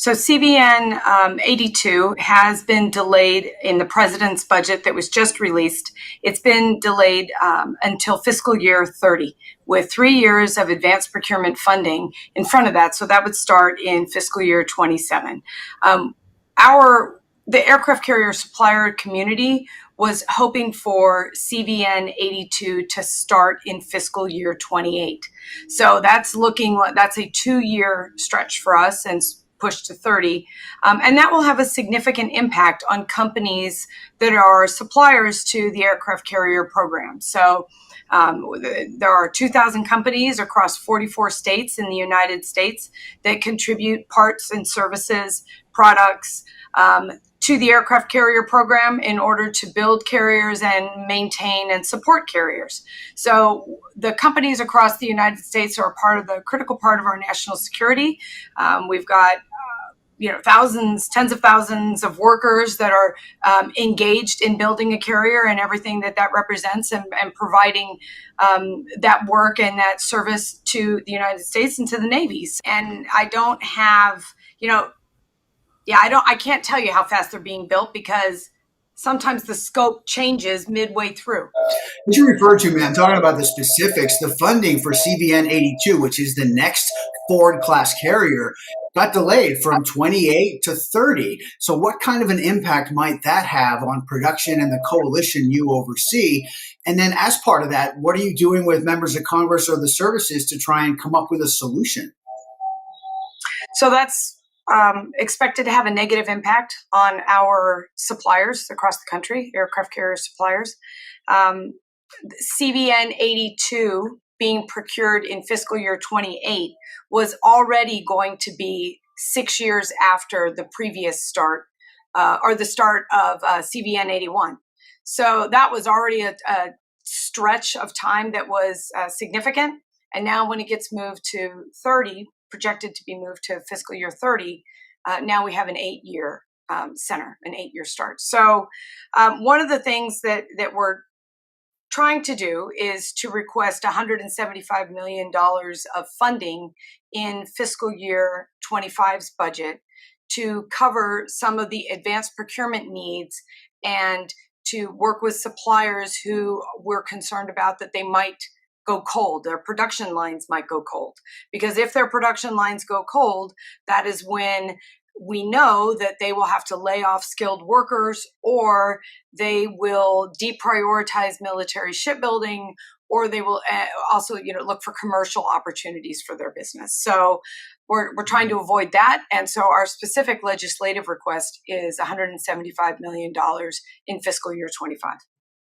So CVN 82 has been delayed in the president's budget that was just released. It's been delayed until fiscal year 30, with 3 years of advanced procurement funding in front of that. So that would start in fiscal year 27. The aircraft carrier supplier community was hoping for CVN 82 to start in fiscal year 28. So that's a 2-year stretch for us and pushed to 30. And that will have a significant impact on companies that are suppliers to the aircraft carrier program. So there are 2,000 companies across 44 states in the United States that contribute parts and services, products, to the aircraft carrier program in order to build carriers and maintain and support carriers. So the companies across the United States are a critical part of our national security. We've got thousands, tens of thousands of workers that are engaged in building a carrier and everything that represents, and providing that work and that service to the United States and to the navies. And I don't have, I can't tell you how fast they're being built, because sometimes the scope changes midway through. As you referred to, man, talking about the specifics, the funding for CVN 82, which is the next Ford class carrier, got delayed from 28 to 30. So what kind of an impact might that have on production and the coalition you oversee? And then as part of that, what are you doing with members of Congress or the services to try and come up with a solution? So that's expected to have a negative impact on our suppliers across the country, aircraft carrier suppliers. CVN 82 being procured in fiscal year 28 was already going to be 6 years after the previous start, or the start of CVN 81. So that was already a stretch of time that was significant. And now when it gets moved to 30, projected to be moved to fiscal year 30, now we have an 8-year an 8-year start. So one of the things that we're trying to do is to request $175 million of funding in fiscal year 25's budget to cover some of the advanced procurement needs, and to work with suppliers who we're concerned about that they might go cold. Their production lines might go cold, because if their production lines go cold, that is when we know that they will have to lay off skilled workers, or they will deprioritize military shipbuilding, or they will also look for commercial opportunities for their business. So we're trying to avoid that. And so our specific legislative request is $175 million in fiscal year 25.